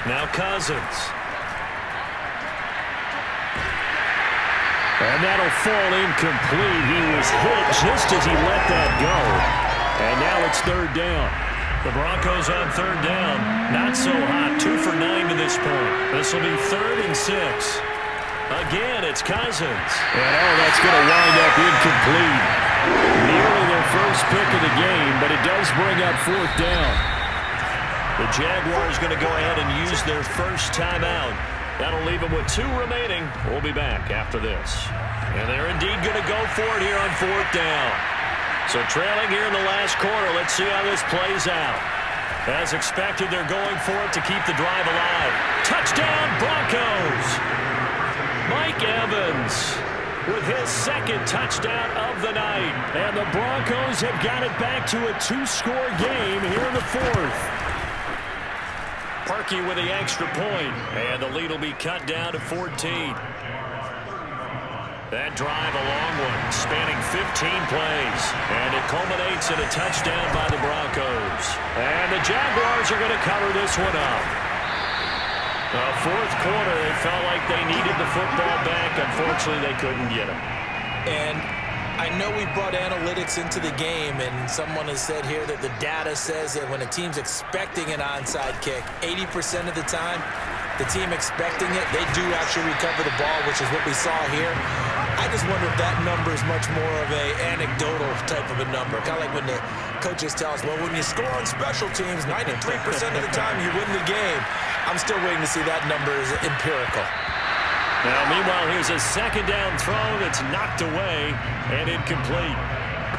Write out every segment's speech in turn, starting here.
Now Cousins. And that'll fall incomplete. He was hit just as he let that go. And now it's third down. The Broncos on third down. Not so hot. 2 for 9 to this point. This will be 3rd and 6. Again, it's Cousins. And that's going to wind up incomplete. Nearly their first pick of the game, but it does bring up 4th down. The Jaguars going to go ahead and use their first timeout. That'll leave them with 2 remaining. We'll be back after this. And they're indeed going to go for it here on 4th down. So trailing here in the last quarter, let's see how this plays out. As expected, they're going for it to keep the drive alive. Touchdown, Broncos! Mike Evans with his 2nd touchdown of the night. And the Broncos have got it back to a 2-score game here in the 4th. Parkey with the extra point, and the lead will be cut down to 14. That drive, a long one, spanning 15 plays, and it culminates in a touchdown by the Broncos. And the Jaguars are going to cover this one up. The 4th quarter, they felt like they needed the football back. Unfortunately, they couldn't get it. And I know we brought analytics into the game, and someone has said here that the data says that when a team's expecting an onside kick, 80% of the time, the team expecting it, they do actually recover the ball, which is what we saw here. I just wonder if that number is much more of a anecdotal type of a number. Kind of like when the coaches tell us, well, when you score on special teams, 93% of the time you win the game. I'm still waiting to see that number is empirical. Now, meanwhile, here's a 2nd down throw that's knocked away and incomplete.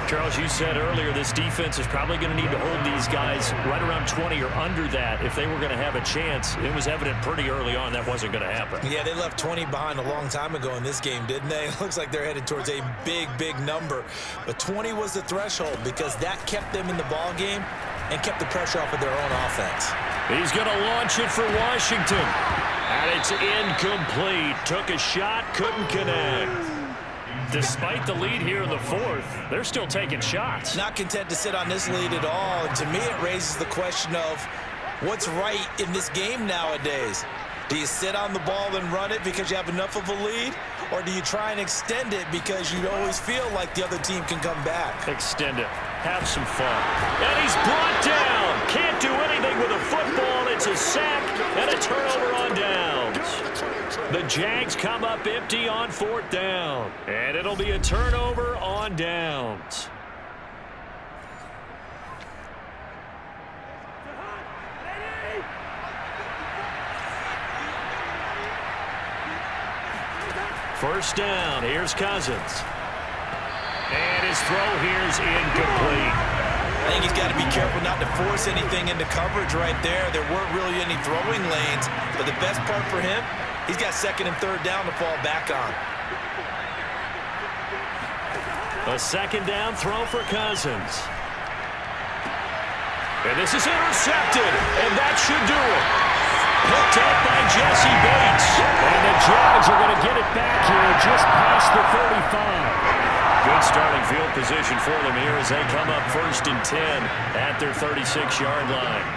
Charles, you said earlier this defense is probably going to need to hold these guys right around 20 or under that if they were going to have a chance. It was evident pretty early on that wasn't going to happen. Yeah, they left 20 behind a long time ago in this game, didn't they? It looks like they're headed towards a big, big number. But 20 was the threshold because that kept them in the ball game and kept the pressure off of their own offense. He's going to launch it for Washington. And it's incomplete. Took a shot, couldn't connect. Despite the lead here in the 4th, they're still taking shots. Not content to sit on this lead at all. And to me, it raises the question of what's right in this game nowadays. Do you sit on the ball and run it because you have enough of a lead? Or do you try and extend it because you always feel like the other team can come back? Extend it. Have some fun. And he's brought down. Can't do anything with a football. It's a sack and a turnover on downs. The Jags come up empty on 4th down. And it'll be a turnover on downs. First down. Here's Cousins. And his throw here's incomplete. I think he's got to be careful not to force anything into coverage right there. There weren't really any throwing lanes. But the best part for him, he's got 2nd and 3rd down to fall back on. A 2nd down throw for Cousins. And this is intercepted. And that should do it. Picked up by Jesse Bates. And the Jags are going to get it back here just past the 35. Good starting field position for them here as they come up 1st and 10 at their 36-yard line.